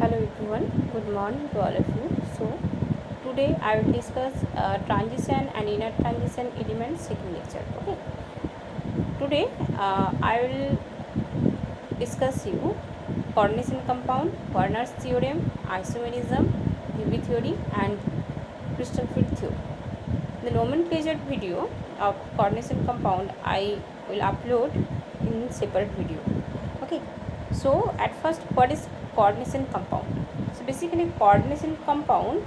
Hello everyone, good morning to all of you. So today I will discuss transition and inner transition elements signature. Okay. Today I will discuss you coordination compound, Werners theorem, isomerism, UV theory, and crystal field theory. The nomenclature video of coordination compound I will upload in separate video. Okay. So at first, what is coordination compound? So basically, coordination compound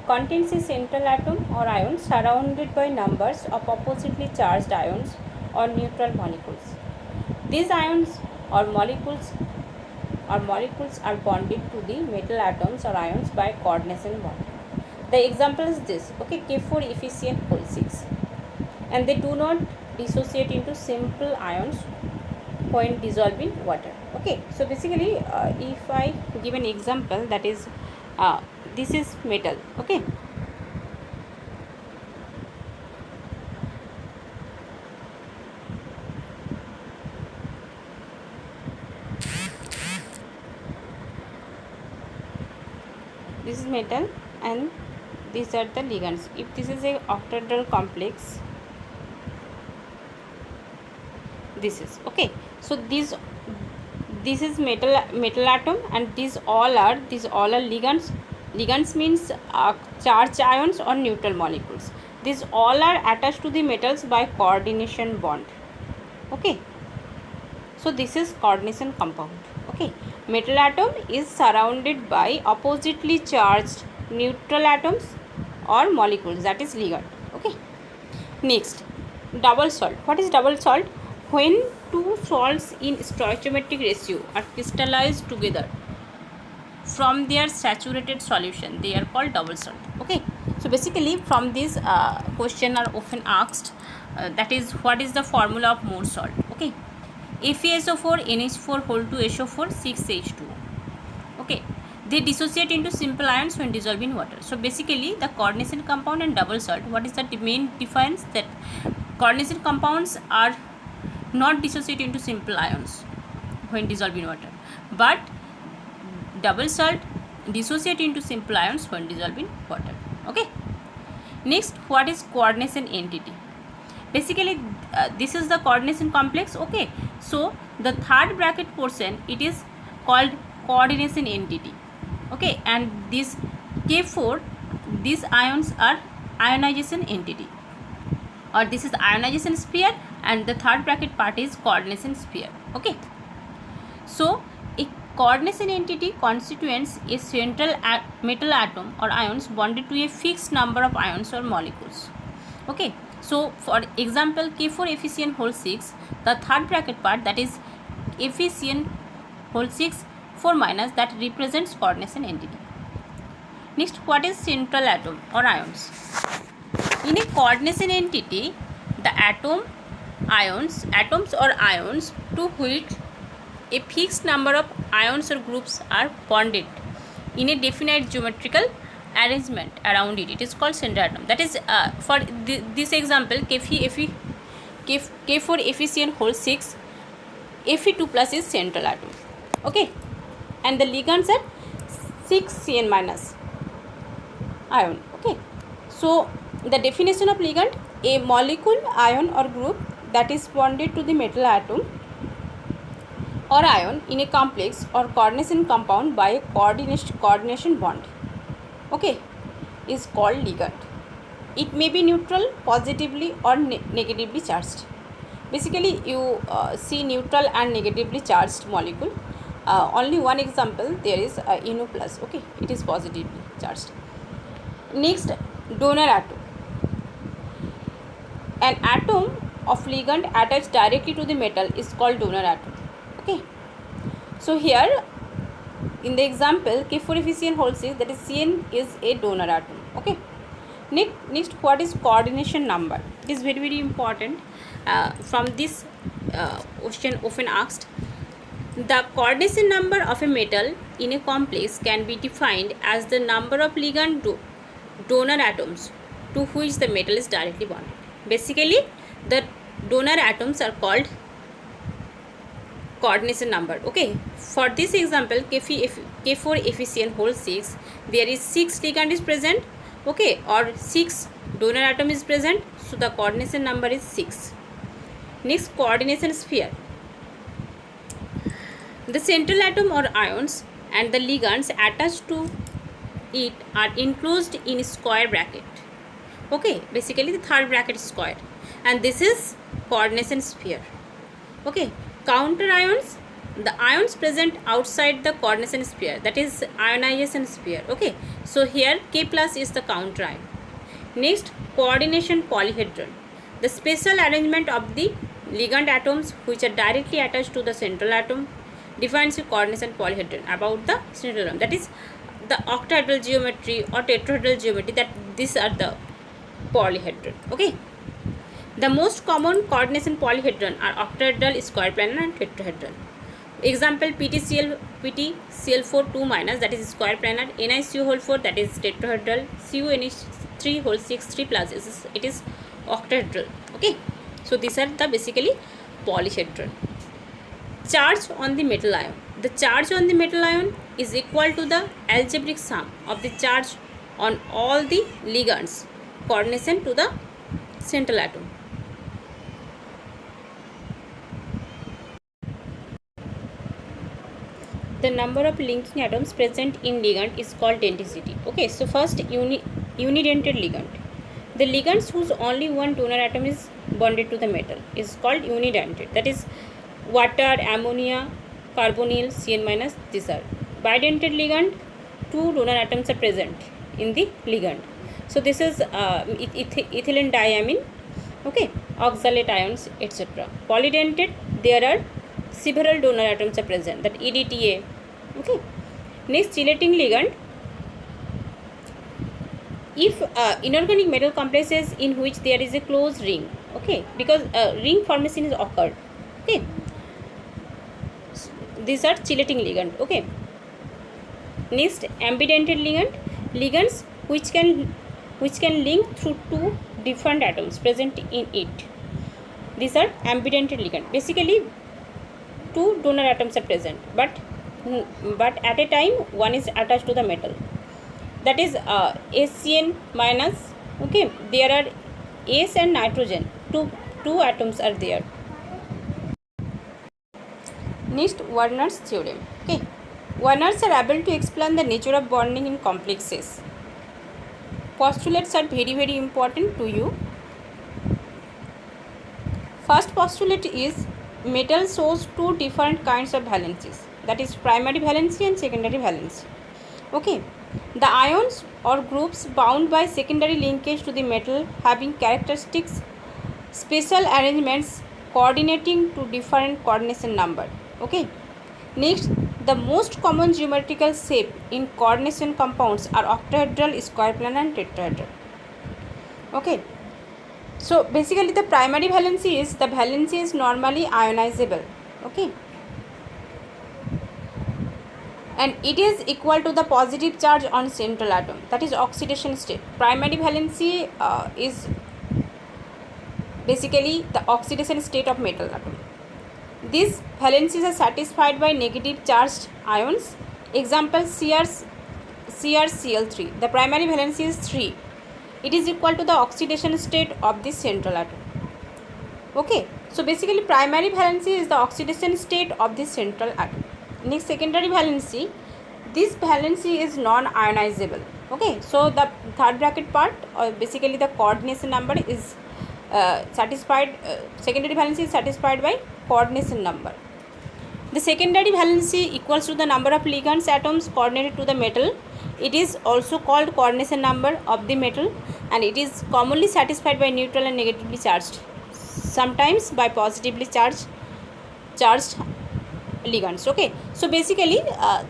contains a central atom or ion surrounded by numbers of oppositely charged ions or neutral molecules. These ions or molecules are bonded to the metal atoms or ions by coordination bond. The example is this, okay, K4 efficient whole 6, and they do not dissociate into simple ions when dissolved in water. Okay, so basically if I give an example, that is this is metal. Okay, this is metal and these are the ligands. If this is a octahedral complex, this is okay. So this is metal atom, and these all are ligands. Ligands means charged ions or neutral molecules. These all are attached to the metals by coordination bond. Okay, so this is coordination compound. Okay, metal atom is surrounded by oppositely charged neutral atoms or molecules, that is ligand. Okay, next, double salt. What is double salt? When two salts in stoichiometric ratio are crystallized together from their saturated solution, they are called double salt. Okay, so basically from this question are often asked, that is, what is the formula of more salt? Okay, FeSO4 NH4 whole 2 SO4 6H2. Okay, they dissociate into simple ions when dissolved in water. So basically the coordination compound and double salt, what is the main difference? That coordination compounds are not dissociate into simple ions when dissolved in water, but double salt dissociate into simple ions when dissolved in water. Okay, next, what is coordination entity? Basically this is the coordination complex. Okay, so the third bracket portion, it is called coordination entity. Okay, and this K4, these ions are ionization entity, or this is the ionization sphere, and the third bracket part is coordination sphere. Okay, so a coordination entity constitutes a central metal atom or ions bonded to a fixed number of ions or molecules. Okay, so for example, K4 efficient whole 6, the third bracket part, that is efficient whole 6 4 minus, that represents coordination entity. Next, what is central atom or ions? In a coordination entity, the atoms or ions to which a fixed number of ions or groups are bonded in a definite geometrical arrangement around it, it is called central atom. That is for this example, K4 efficient whole 6, Fe2 plus is central atom. Okay, and the ligands are 6Cn minus ion. Okay, so the definition of ligand: a molecule, ion or group that is bonded to the metal atom or ion in a complex or coordination compound by a coordination bond, okay, is called ligand. It may be neutral, positively or negatively charged. Basically you see neutral and negatively charged molecule. Only one example there is NO plus. Okay, it is positively charged. Next, donor atom. An atom of ligand attached directly to the metal is called donor atom. Okay, so here in the example K4 efficient whole 6, that is Cn is a donor atom. Okay, next, what is coordination number? It is very important. From this question often asked, the coordination number of a metal in a complex can be defined as the number of ligand donor atoms to which the metal is directly bonded. Basically the donor atoms are called coordination number. Okay, for this example, K4 efficient whole 6, there is 6 ligand is present, okay, or 6 donor atom is present, so the coordination number is 6. Next, coordination sphere. The central atom or ions and the ligands attached to it are enclosed in square bracket. Okay, basically the third bracket is square, and this is coordination sphere. Okay, counter ions, the ions present outside the coordination sphere, that is ionization sphere. Okay, so here K plus is the counter ion. Next, coordination polyhedron, the special arrangement of the ligand atoms which are directly attached to the central atom defines the coordination polyhedron about the central atom, that is the octahedral geometry or tetrahedral geometry, that these are the polyhedron. Okay, the most common coordination polyhedron are octahedral, square planar and tetrahedral. Example, PTCl4 2 minus, that is square planar, NiCO whole 4, that is tetrahedral, CuNH3 whole 6 3 plus, it is octahedral. Okay, so these are the basically polyhedron. Charge on the metal ion. The charge on the metal ion is equal to the algebraic sum of the charge on all the ligands coordination to the central atom. The number of linking atoms present in ligand is called denticity. Okay, so first unidentate ligand. The ligands whose only one donor atom is bonded to the metal is called unidentate. That is water, ammonia, carbonyl, Cn minus. These are bidentate ligand. Two donor atoms are present in the ligand. So this is ethylene diamine. Okay, oxalate ions, etc. Polydentate, there are several donor atoms are present, that EDTA. Okay, next, chelating ligand. If inorganic metal complexes in which there is a closed ring, okay, because ring formation is occurred. Okay, these are chelating ligand. Okay, next, ambidentate ligand, ligands which can link through two different atoms present in it. These are ambidentate ligand. Basically, two donor atoms are present, but at a time one is attached to the metal, that is Cn minus. Okay, there are S and nitrogen, two atoms are there. Next, Werners theorem. Okay, Werners are able to explain the nature of bonding in complexes. Postulates are very important to you. First postulate is metal shows two different kinds of valencies, that is primary valency and secondary valency. Okay, the ions or groups bound by secondary linkage to the metal having characteristics, special arrangements coordinating to different coordination number. Okay, next, the most common geometrical shape in coordination compounds are octahedral, square planar and tetrahedral. Okay, so basically the primary valency is normally ionizable. Okay, and it is equal to the positive charge on central atom, that is oxidation state. Primary valency is basically the oxidation state of metal atom. These valencies are satisfied by negative charged ions. Example, CrCl3, the primary valency is 3. It is equal to the oxidation state of the central atom. Okay, so basically primary valency is the oxidation state of the central atom. Next, secondary valency. This valency is non-ionizable. Okay, so the third bracket part, basically the coordination number is satisfied. Secondary valency is satisfied by coordination number. The secondary valency equals to the number of ligands atoms coordinated to the metal. It is also called coordination number of the metal, and it is commonly satisfied by neutral and negatively charged, sometimes by positively charged ligands. Okay, so basically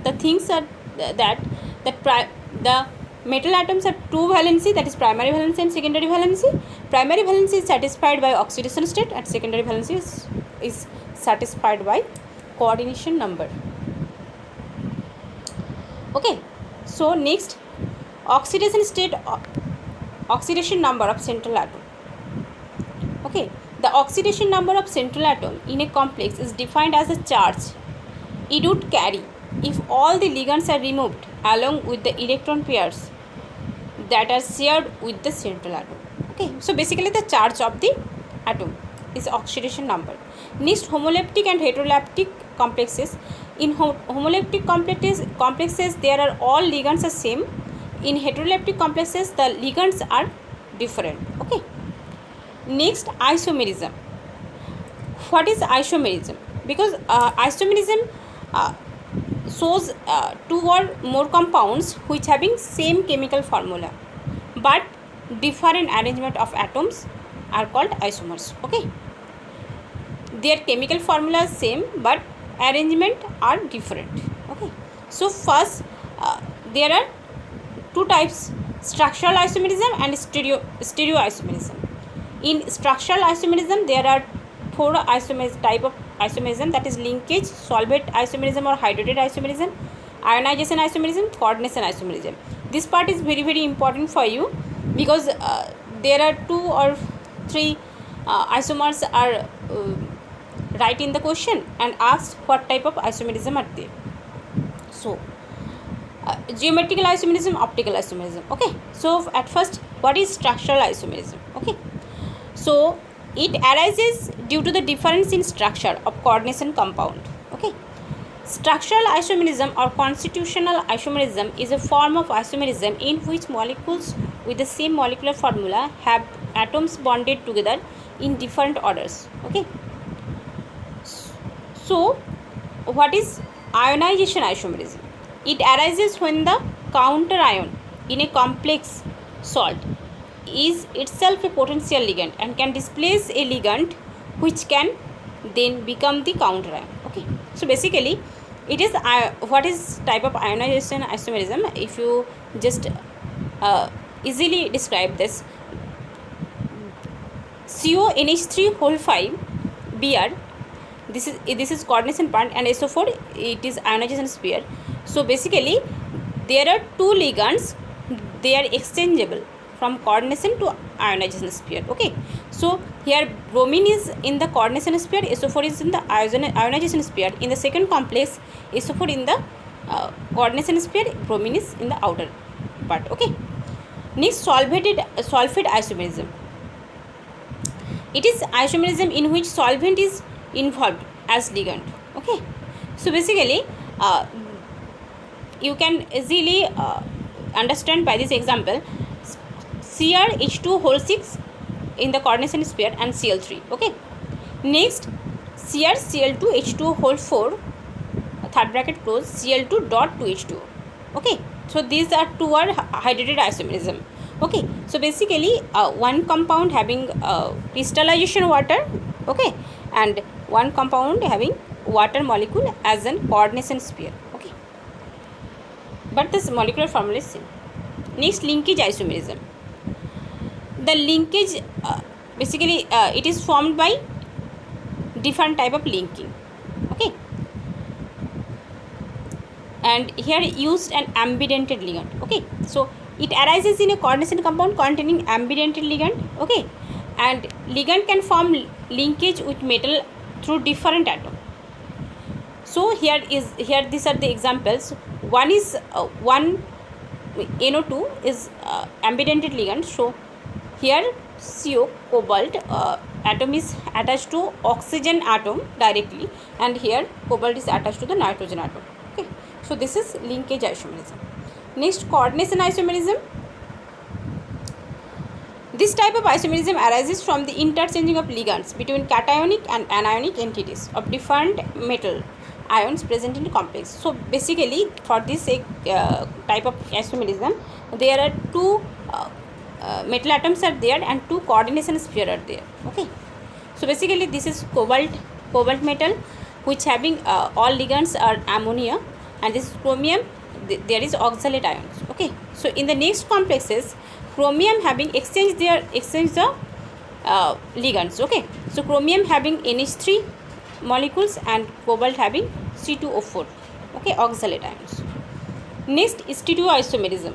the things are that the metal atoms have two valency, that is primary valency and secondary valency. Primary valency is satisfied by oxidation state, and secondary valency is satisfied by coordination number. Okay, so next, oxidation number of central atom. Okay, The oxidation number of central atom in a complex is defined as the charge it would carry if all the ligands are removed along with the electron pairs that are shared with the central atom. Okay, so basically the charge of the atom is oxidation number. Next, homoleptic and heteroleptic complexes. In homoleptic complexes there are all ligands are same. In heteroleptic complexes the ligands are different. Okay, next, isomerism. What is isomerism? Because isomerism shows two or more compounds which having same chemical formula but different arrangement of atoms are called isomers. Okay, their chemical formula is same but arrangement are different. Okay, so first there are two types, structural isomerism and stereo isomerism. In structural isomerism there are four type of isomerism, that is linkage, solvate isomerism or hydrated isomerism, ionization isomerism, coordination isomerism. This part is very very important for you because there are two or three isomers are right in the question and asked what type of isomerism are there. So geometrical isomerism, optical isomerism. Okay, so at first what is structural isomerism? Okay, so it arises due to the difference in structure of coordination compound. Okay, structural isomerism or constitutional isomerism is a form of isomerism in which molecules with the same molecular formula have atoms bonded together in different orders. Okay, so what is ionization isomerism? It arises when the counter ion in a complex salt is itself a potential ligand and can displace a ligand which can then become the counter ion. Okay, so basically it is what is type of ionization isomerism. If you just easily describe this, CONH3 whole 5 Br, this is coordination part, and SO4 it is ionization sphere. So basically there are two ligands, they are exchangeable from coordination to ionization sphere. Okay, so here bromine is in the coordination sphere, SO4 is in the ionization sphere. In the second complex, SO4 in the coordination sphere, bromine is in the outer part. Okay, next, sulfate isomerism. It is isomerism in which solvent is involved as ligand. Okay, so basically you can easily understand by this example, CrH2 whole 6 in the coordination sphere and Cl3. Okay, next, CrCl2 H2 whole 4 third bracket close Cl2 dot 2H2. Okay, so these are two are hydrated isomerism. Okay, so basically one compound having crystallization water, okay, and one compound having water molecule as an coordination sphere. Okay, but this molecular formula is same. Next, linkage isomerism. The linkage basically it is formed by different type of linking. Okay, and here used an ambidentate ligand. Okay, so it arises in a coordination compound containing ambidentate ligand. Okay, and ligand can form linkage with metal through different atom. So here these are the examples. One is one NO2 is ambidentate ligand. So here CO cobalt atom is attached to oxygen atom directly, and here cobalt is attached to the nitrogen atom. Okay, so this is linkage isomerism. Next, coordination isomerism. This type of isomerism arises from the interchanging of ligands between cationic and anionic entities of different metal ions present in complex. So basically for this type of isomerism there are two metal atoms are there and two coordination sphere are there. Okay, so basically this is cobalt metal which having all ligands are ammonia, and this is chromium, there is oxalate ions. Okay, so in the next complexes chromium having exchange the ligands. Okay, so chromium having NH3 molecules and cobalt having C2O4. Okay, oxalate ions. Next, stereo isomerism.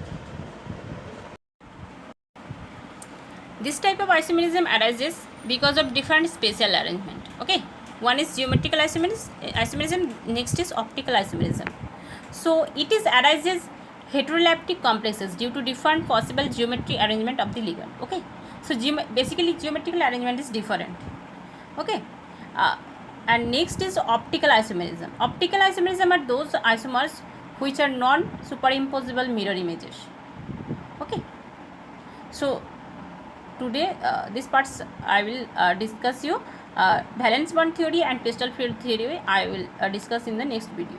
This type of isomerism arises because of different spatial arrangement. Okay, one is geometrical isomerism, next is optical isomerism. So it is arises heteroleptic complexes due to different possible geometry arrangement of the ligand. Okay, so basically geometrical arrangement is different. Okay, and next is optical isomerism. Optical isomerism are those isomers which are non superimposable mirror images. Okay, so today this parts I will discuss you valence bond theory and crystal field theory I will discuss in the next video.